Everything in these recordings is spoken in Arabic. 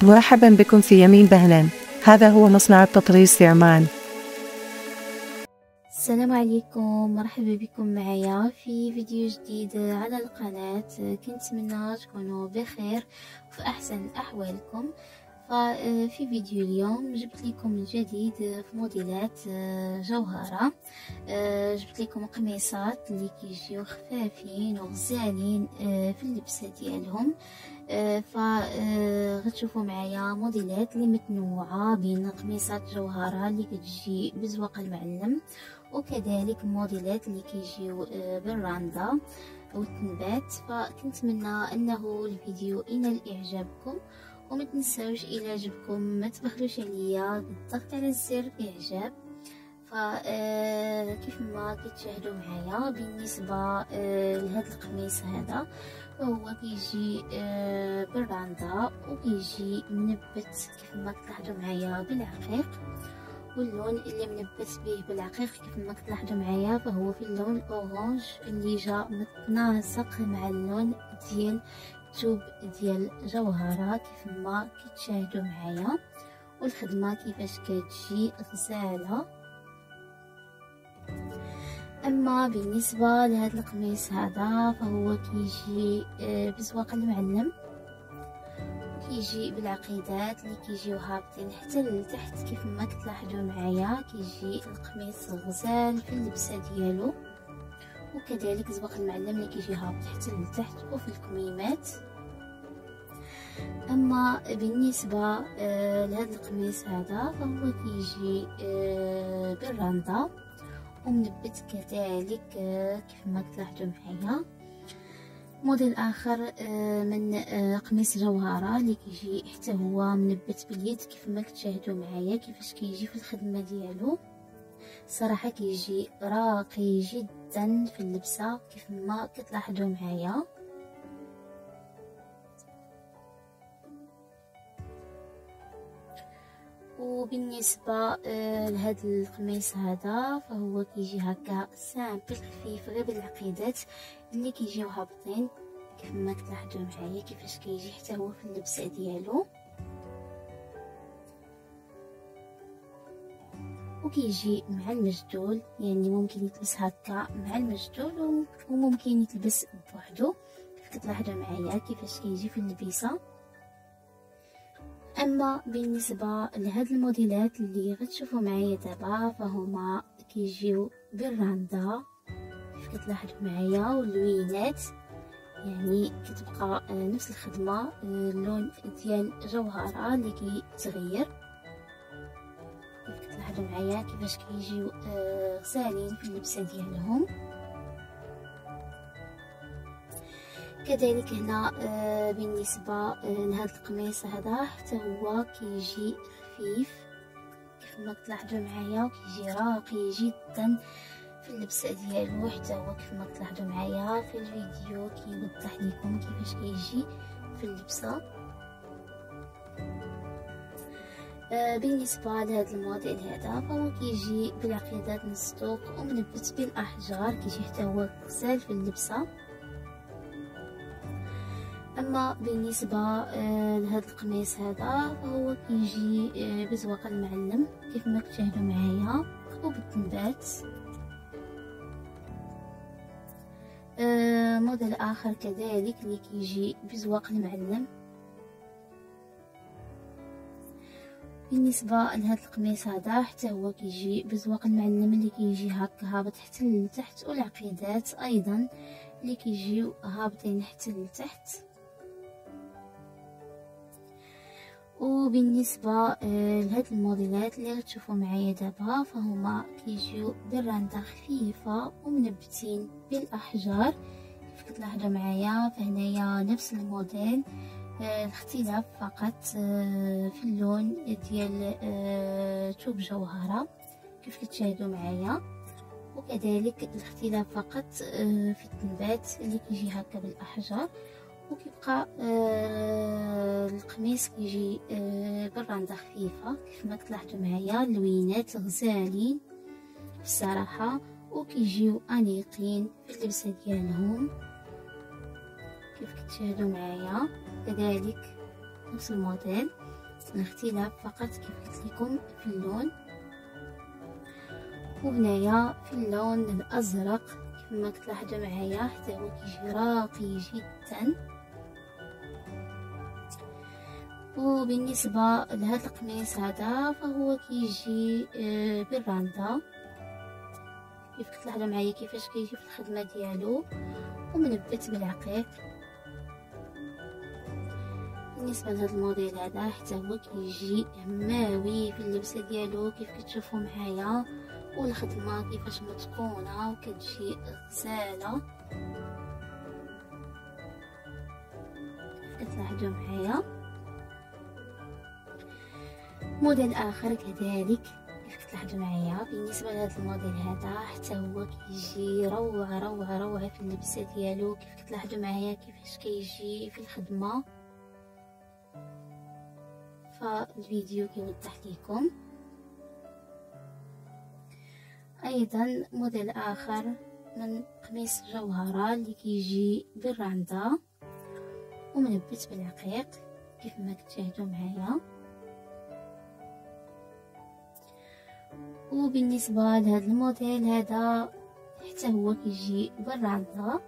مرحبا بكم في يمين بهلان. هذا هو مصنع التطريز في عمان. السلام عليكم، مرحبا بكم معايا في فيديو جديد على القناة. كنتمنى تكونوا بخير وفي أحسن أحوالكم. ففي فيديو اليوم جبت لكم الجديد في موديلات جوهرة. جبت لكم قميصات اللي كيجيو خفافين وغزالين في اللبسة ديالهم. غتشوفوا معايا موديلات اللي متنوعة بين قميصات جوهرة اللي كتجي بزواق المعلم، وكذلك موديلات اللي كيجيو بالراندا والتنبات. فكنتمنى انه الفيديو ينال اعجابكم، وما تنساوش الى عجبكم ما تبخلوش عليا بالضغط على زر الاعجاب. كيف ما كتشاهدوا معايا بالنسبه لهذا القميص هذا، فهو كيجي بالراندا وكيجي منبت كيف ما تلاحظوا معايا بالعقيق، واللون اللي منبت به بالعقيق كيف ما تلاحظوا معايا فهو في اللون الاورانج اللي جا متناسق مع اللون ديال الثوب ديال جوهرة كيف ما كتشاهدوا معايا. والخدمه كيفاش كتجي غزاله. اما بالنسبه لهذا القميص هذا فهو كيجي بزواق المعلم، كيجي بالعقيدات اللي كيجيو هابطين حتى لتحت كيف ما كتلاحظوا معايا. كيجي القميص غزال في اللبسه ديالو، وكذلك زواق المعلم اللي كيجي هابط حتى لتحت وفي الكميمات. اما بالنسبه لهذا القميص هذا فهو كيجي بالراندا ومنبت كذلك كيف ما تلاحظوا معايا. موديل اخر من قميص جوهره اللي كيجي حتى هو منبت باليد كيف ما كتشاهدوا معايا كيفاش كيجي في الخدمه ديالو. صراحه كيجي راقي جدا في اللبسه كيف ما كتلاحظوا معايا. وبالنسبه لهذا القميص هذا فهو كيجي هكا سامبل خفيف غير بالعقيدات اللي كيجيو هابطين كيف ما كتلاحظوا معايا كيفاش كيجي حتى هو في اللبسه ديالو. وكيجي مع المجدول، يعني ممكن يتلبس هكا مع المجدول وممكن يتلبس بوحدو كيف كتلاحظوا معايا كيفاش كيجي في اللبسه. اما بالنسبه لهاد الموديلات اللي غتشوفوا معايا دابا فهما كيجيو بالراندا كيف كتلاحظوا معايا، واللوينات يعني كتبقى نفس الخدمه، اللون ديال جوهره اللي كيتغير كيف كتلاحظوا معايا كيفاش كيجيو غزالين في اللبسه ديالهم. كذلك هنا بالنسبه لهذا القميص هذا حتى هو كيجي خفيف كيف ما تلاحظوا معايا، وكيجي راقي جدا في اللبسه ديالو. حتى هو كيف ما تلاحظوا معايا في الفيديو كيوضح لكم كيفاش كيجي في اللبسه. بالنسبه لهذا الموديل هذا فهو كيجي بالعقيدات مسطوق ومنبت بالاحجار، كيجي حتى هو غزال في اللبسه. اما بالنسبه لهذا القميص هذا فهو كيجي بزواق المعلم كيف ما كتشاهدوا معايا وبالتنبات. موديل اخر كذلك اللي كيجي بزواق المعلم. بالنسبه لهذا القميص هذا حتى هو كيجي بزواق المعلم اللي كيجي هكا هابط حتى لتحت، والعقيدات ايضا اللي كيجيو هابطين حتى لتحت. وبالنسبه لهاد الموديلات اللي غتشوفوا معايا دابا فهما كيجيو بالراندا خفيفه ومنبتين بالاحجار كيف كتلاحظوا معايا. فهنايا نفس الموديل، الاختلاف فقط في اللون ديال ثوب جوهره كيف كتشاهدوا معايا، وكذلك الاختلاف فقط في التنبات اللي كيجي هكا بالاحجار. وكيبقى القميص كيجي بالراندا خفيفه كيف ما تلاحظوا معايا. اللوينات غزالين بصراحه وكيجيو انيقين في اللبسه ديالهم كيف كتشاهدوا معايا. كذلك نفس الموديل الاختلاف فقط كيف قلت لكم في اللون. وهنايا في اللون الازرق كيف ما كتلاحظوا معايا حتى هو كيجي راقي جدا. وبالنسبه لهذا القميص هذا فهو كيجي بالراندا كيف كتلاحظوا معايا كيفاش كيجي في الخدمه ديالو ومنبت بالعقيق. بالنسبه لهذا الموديل هذا حتى هو كيجي هماوي في اللبسه ديالو كيف كتشوفوا معايا، والخدمه كيفاش متقونه وكتجي غزاله كيف كتلاحظوا معايا. موديل اخر كذلك كيف كتلاحظوا معايا. بالنسبه لهذا الموديل هذا حتى هو كيجي روعه روعه روعه في اللبسه ديالو كيف كتلاحظوا معايا كيفاش كيجي في الخدمه. فالفيديو كيوضح لكم. ايضا موديل اخر من قميص جوهره اللي كيجي بالراندا ومنبت بالعقيق كيف ما كتشاهدوا معايا. وبالنسبه لهذا الموديل هذا حتى هو كيجي بالراندا.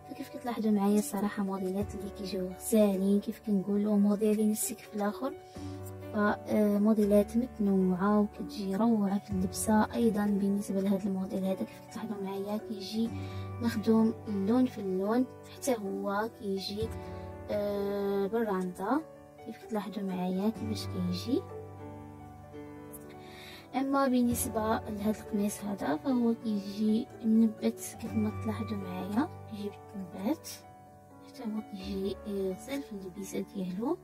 فكيف كتلاحظوا معايا الصراحه موديلات اللي كيجيو غزالين كيف كنقولوا موديلين السقف الاخر، فموديلات متنوعه وكتجي روعه في اللبسه. ايضا بالنسبه لهذا الموديل هذا كيف كتلاحظوا معايا كيجي مخدوم اللون في اللون حتى هو كيجي بالراندا كيف كتلاحظوا معايا كيفاش كيجي. اما بالنسبه لهذا القميص هذا فهو كيجي منبت كيف ما تلاحظوا معايا كيجي بالنبات حتى هو كيجي غزال في اللبسه ديالو.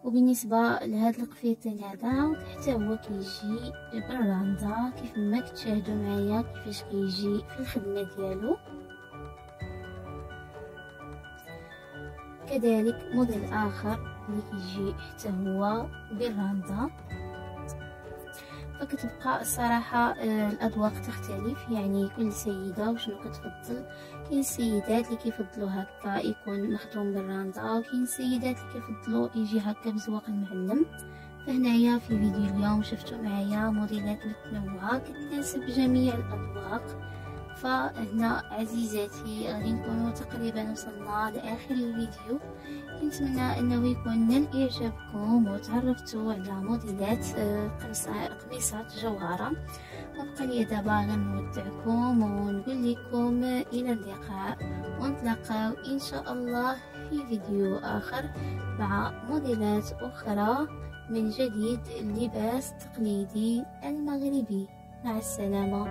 وبالنسبه لهذا القفيطين هذا حتى هو كيجي بالراندا كيف ما كتشاهدوا معايا كيفاش كيجي في الخدمه ديالو. كذلك موديل اخر اللي كيجي حتى هو بالراندا. فكتبقى الصراحه الاذواق تختلف، يعني كل سيده وشنو كتفضل. كاين السيدات اللي كيفضلوا هكا يكون مخدوم بالراندا، وكاين السيدات اللي كيفضلوا يجي هكا بزواق المعلم. فهنايا في فيديو اليوم شفتوا معايا موديلات متنوعه كتناسب جميع الاذواق. فهنا عزيزاتي غادي نكونوا تقريبا وصلنا لاخر الفيديو. كنتمنى انه يكون نال اعجابكم وتعرفتوا على موديلات قميصات جوهره. وبقى لي دابا غنودعكم ونقول لكم الى اللقاء، ونتلاقاو ان شاء الله في فيديو اخر مع موديلات اخرى من جديد اللباس التقليدي المغربي. مع السلامه.